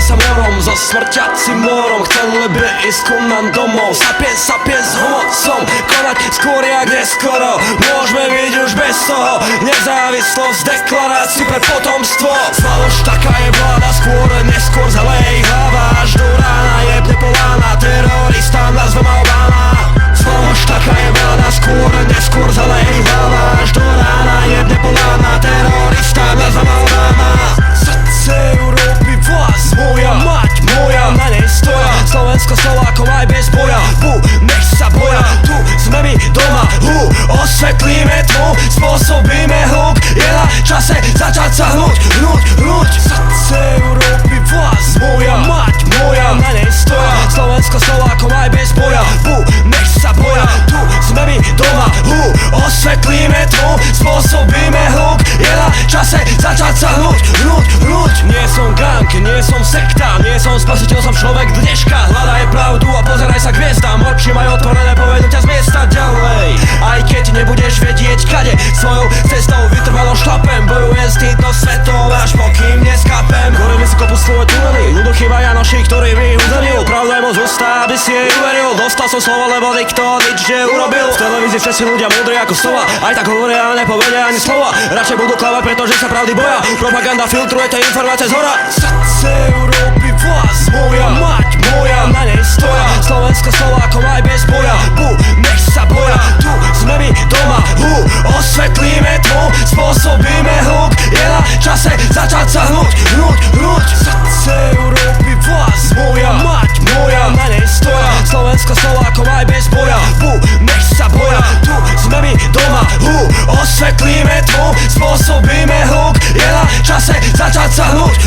sa morom, so smrťacím morom. Chceli by ísť ku nám domov. Sapiens homo som, konať skôr jak neskoro. Môžeme byť už bez toho, nezávislosť deklarácií pre potomstvo. Faloš taká je vláda, skôr neskôr zalej hlava. Až do rána jebne polána, terorista nazvem Obama. Faloš taká je vláda, skôr neskôr zalej hlava. Až do rána jebne polána, terorista nazvem Obama. Srdce Európy, vlast moja, mať moja, na nej stoja. Slovensko Slovákom aj bez boja, nech sa boja. Tu sme my doma, osvetlíme tmu, spôsobíme hluk. Je na čase začať sa hnuť. Srdce Európy, vlast moja, mať moja, na nej stoja. Slovensko Slovákom aj bez boja, nech sa boja. Tu sme my doma, osvetlíme tmu, spôsobíme hluk. Je na čase začať sa hnuť. Nie som gang, nie som sekta, nie som spasiteľ, som človek dneška. Hľadaj pravdu a pozeraj sa k hviezdám, oči majú otvorené, povedú ťa z miesta ďalej. Aj keď nebudeš vedieť kade, svojou cestou vytrvalo šlapem. Bojujem s týmto svetom, až pokým neskapem. Gorili si kopu svoje tunely, ľudu chýba Janoši, ktorý by ich udelil. Pravda je moc hustá, aby si jej uveril. Dostal som slovo, lebo nikto nič neurobil. V televízii všetci ľudia múdri ako sova, aj tak hovoria a nepovedia ani slova. Radšej budú klavať, pretože sa pravdy boja. Propaganda filtruje tie informácie zhora. Srdce Európy, vlast moja, mať moja, na nej stoja. Slovensko Slovákom aj bez boja, nech sa boja. Tu sme my doma, osvetlíme tmu, spôsobíme hluk. Je na čase začať sa hnuť. Srdce Európy, vlast moja, mať moja, na nej stoja. Slovensko Slovákom aj bez boja, nech sa boja. Tu sme my doma, osvetlíme tmu, spôsobíme hluk. Je na čase začať sa hnuť.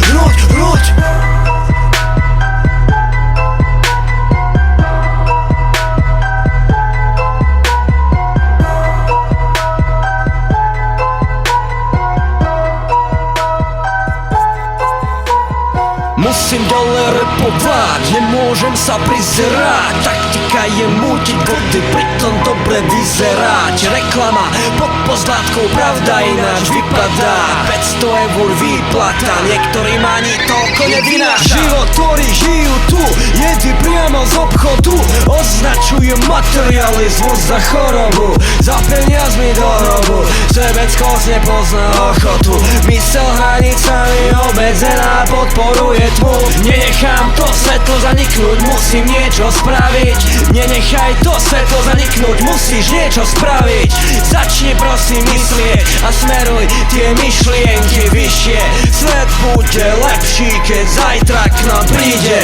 Musím dole repovať, nemôžem sa prizerať. Taktika je mútiť vody, pritom dobre vyzerať. Reklama pod pozlátkou, pravda ináč vypadá. 500 eur výplata, niektorým ani toľko nevynáša. Život, ktorý žijú tu, jedy priamo z obchodu. Označujem materializmus za chorobu, za peniazmi do hrobu. Sebeckosť nepozná ochotu, mysel hranicami obmedzená podporuje tmu. Nenechám to svetlo zaniknúť, musím niečo spraviť. Nenechaj to svetlo zaniknúť, musíš niečo spraviť. Začni prosím myslieť a smeruj tie myšlienky vyššie. Svet bude lepší, keď zajtra k nám príde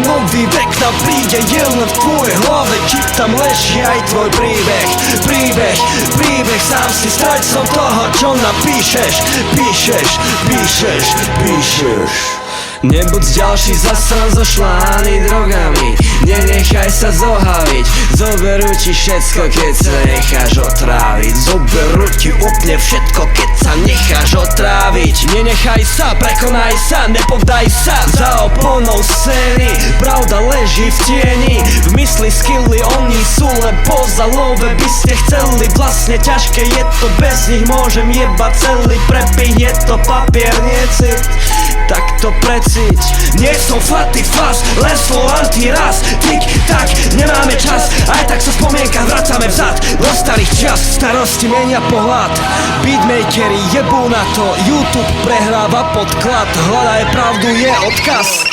nový vek, nám príde. Je len v tvojej hlave, či tam leží aj tvoj príbeh. Príbeh, sám si strážcom toho, čo napíšeš. Píšeš. Nebuď ďalší zasran zošlány drogami, nenechaj sa zohaviť. Zoberú ti všetko, keď sa necháš otráviť. Zoberú ti úplne všetko, keď sa necháš otráviť. Nenechaj sa, prekonaj sa, nepovdaj sa za oponou scény. Pravda leží v tieni, v mysli skilly, oni sú len poza love. By ste chceli, vlastne ťažké je to, bez nich môžem jebať celý prepich. Je to papier, nie cit, tak to preciť. Nie som flatý flas, len slovo antiras. Tik tak, nemáme čas, aj tak sa v spomienkach vracame vzad do starých čas. Starosti menia pohľad, beatmakeri jebú na to, YouTube prehráva podklad. Hľadaj pravdu je odkaz.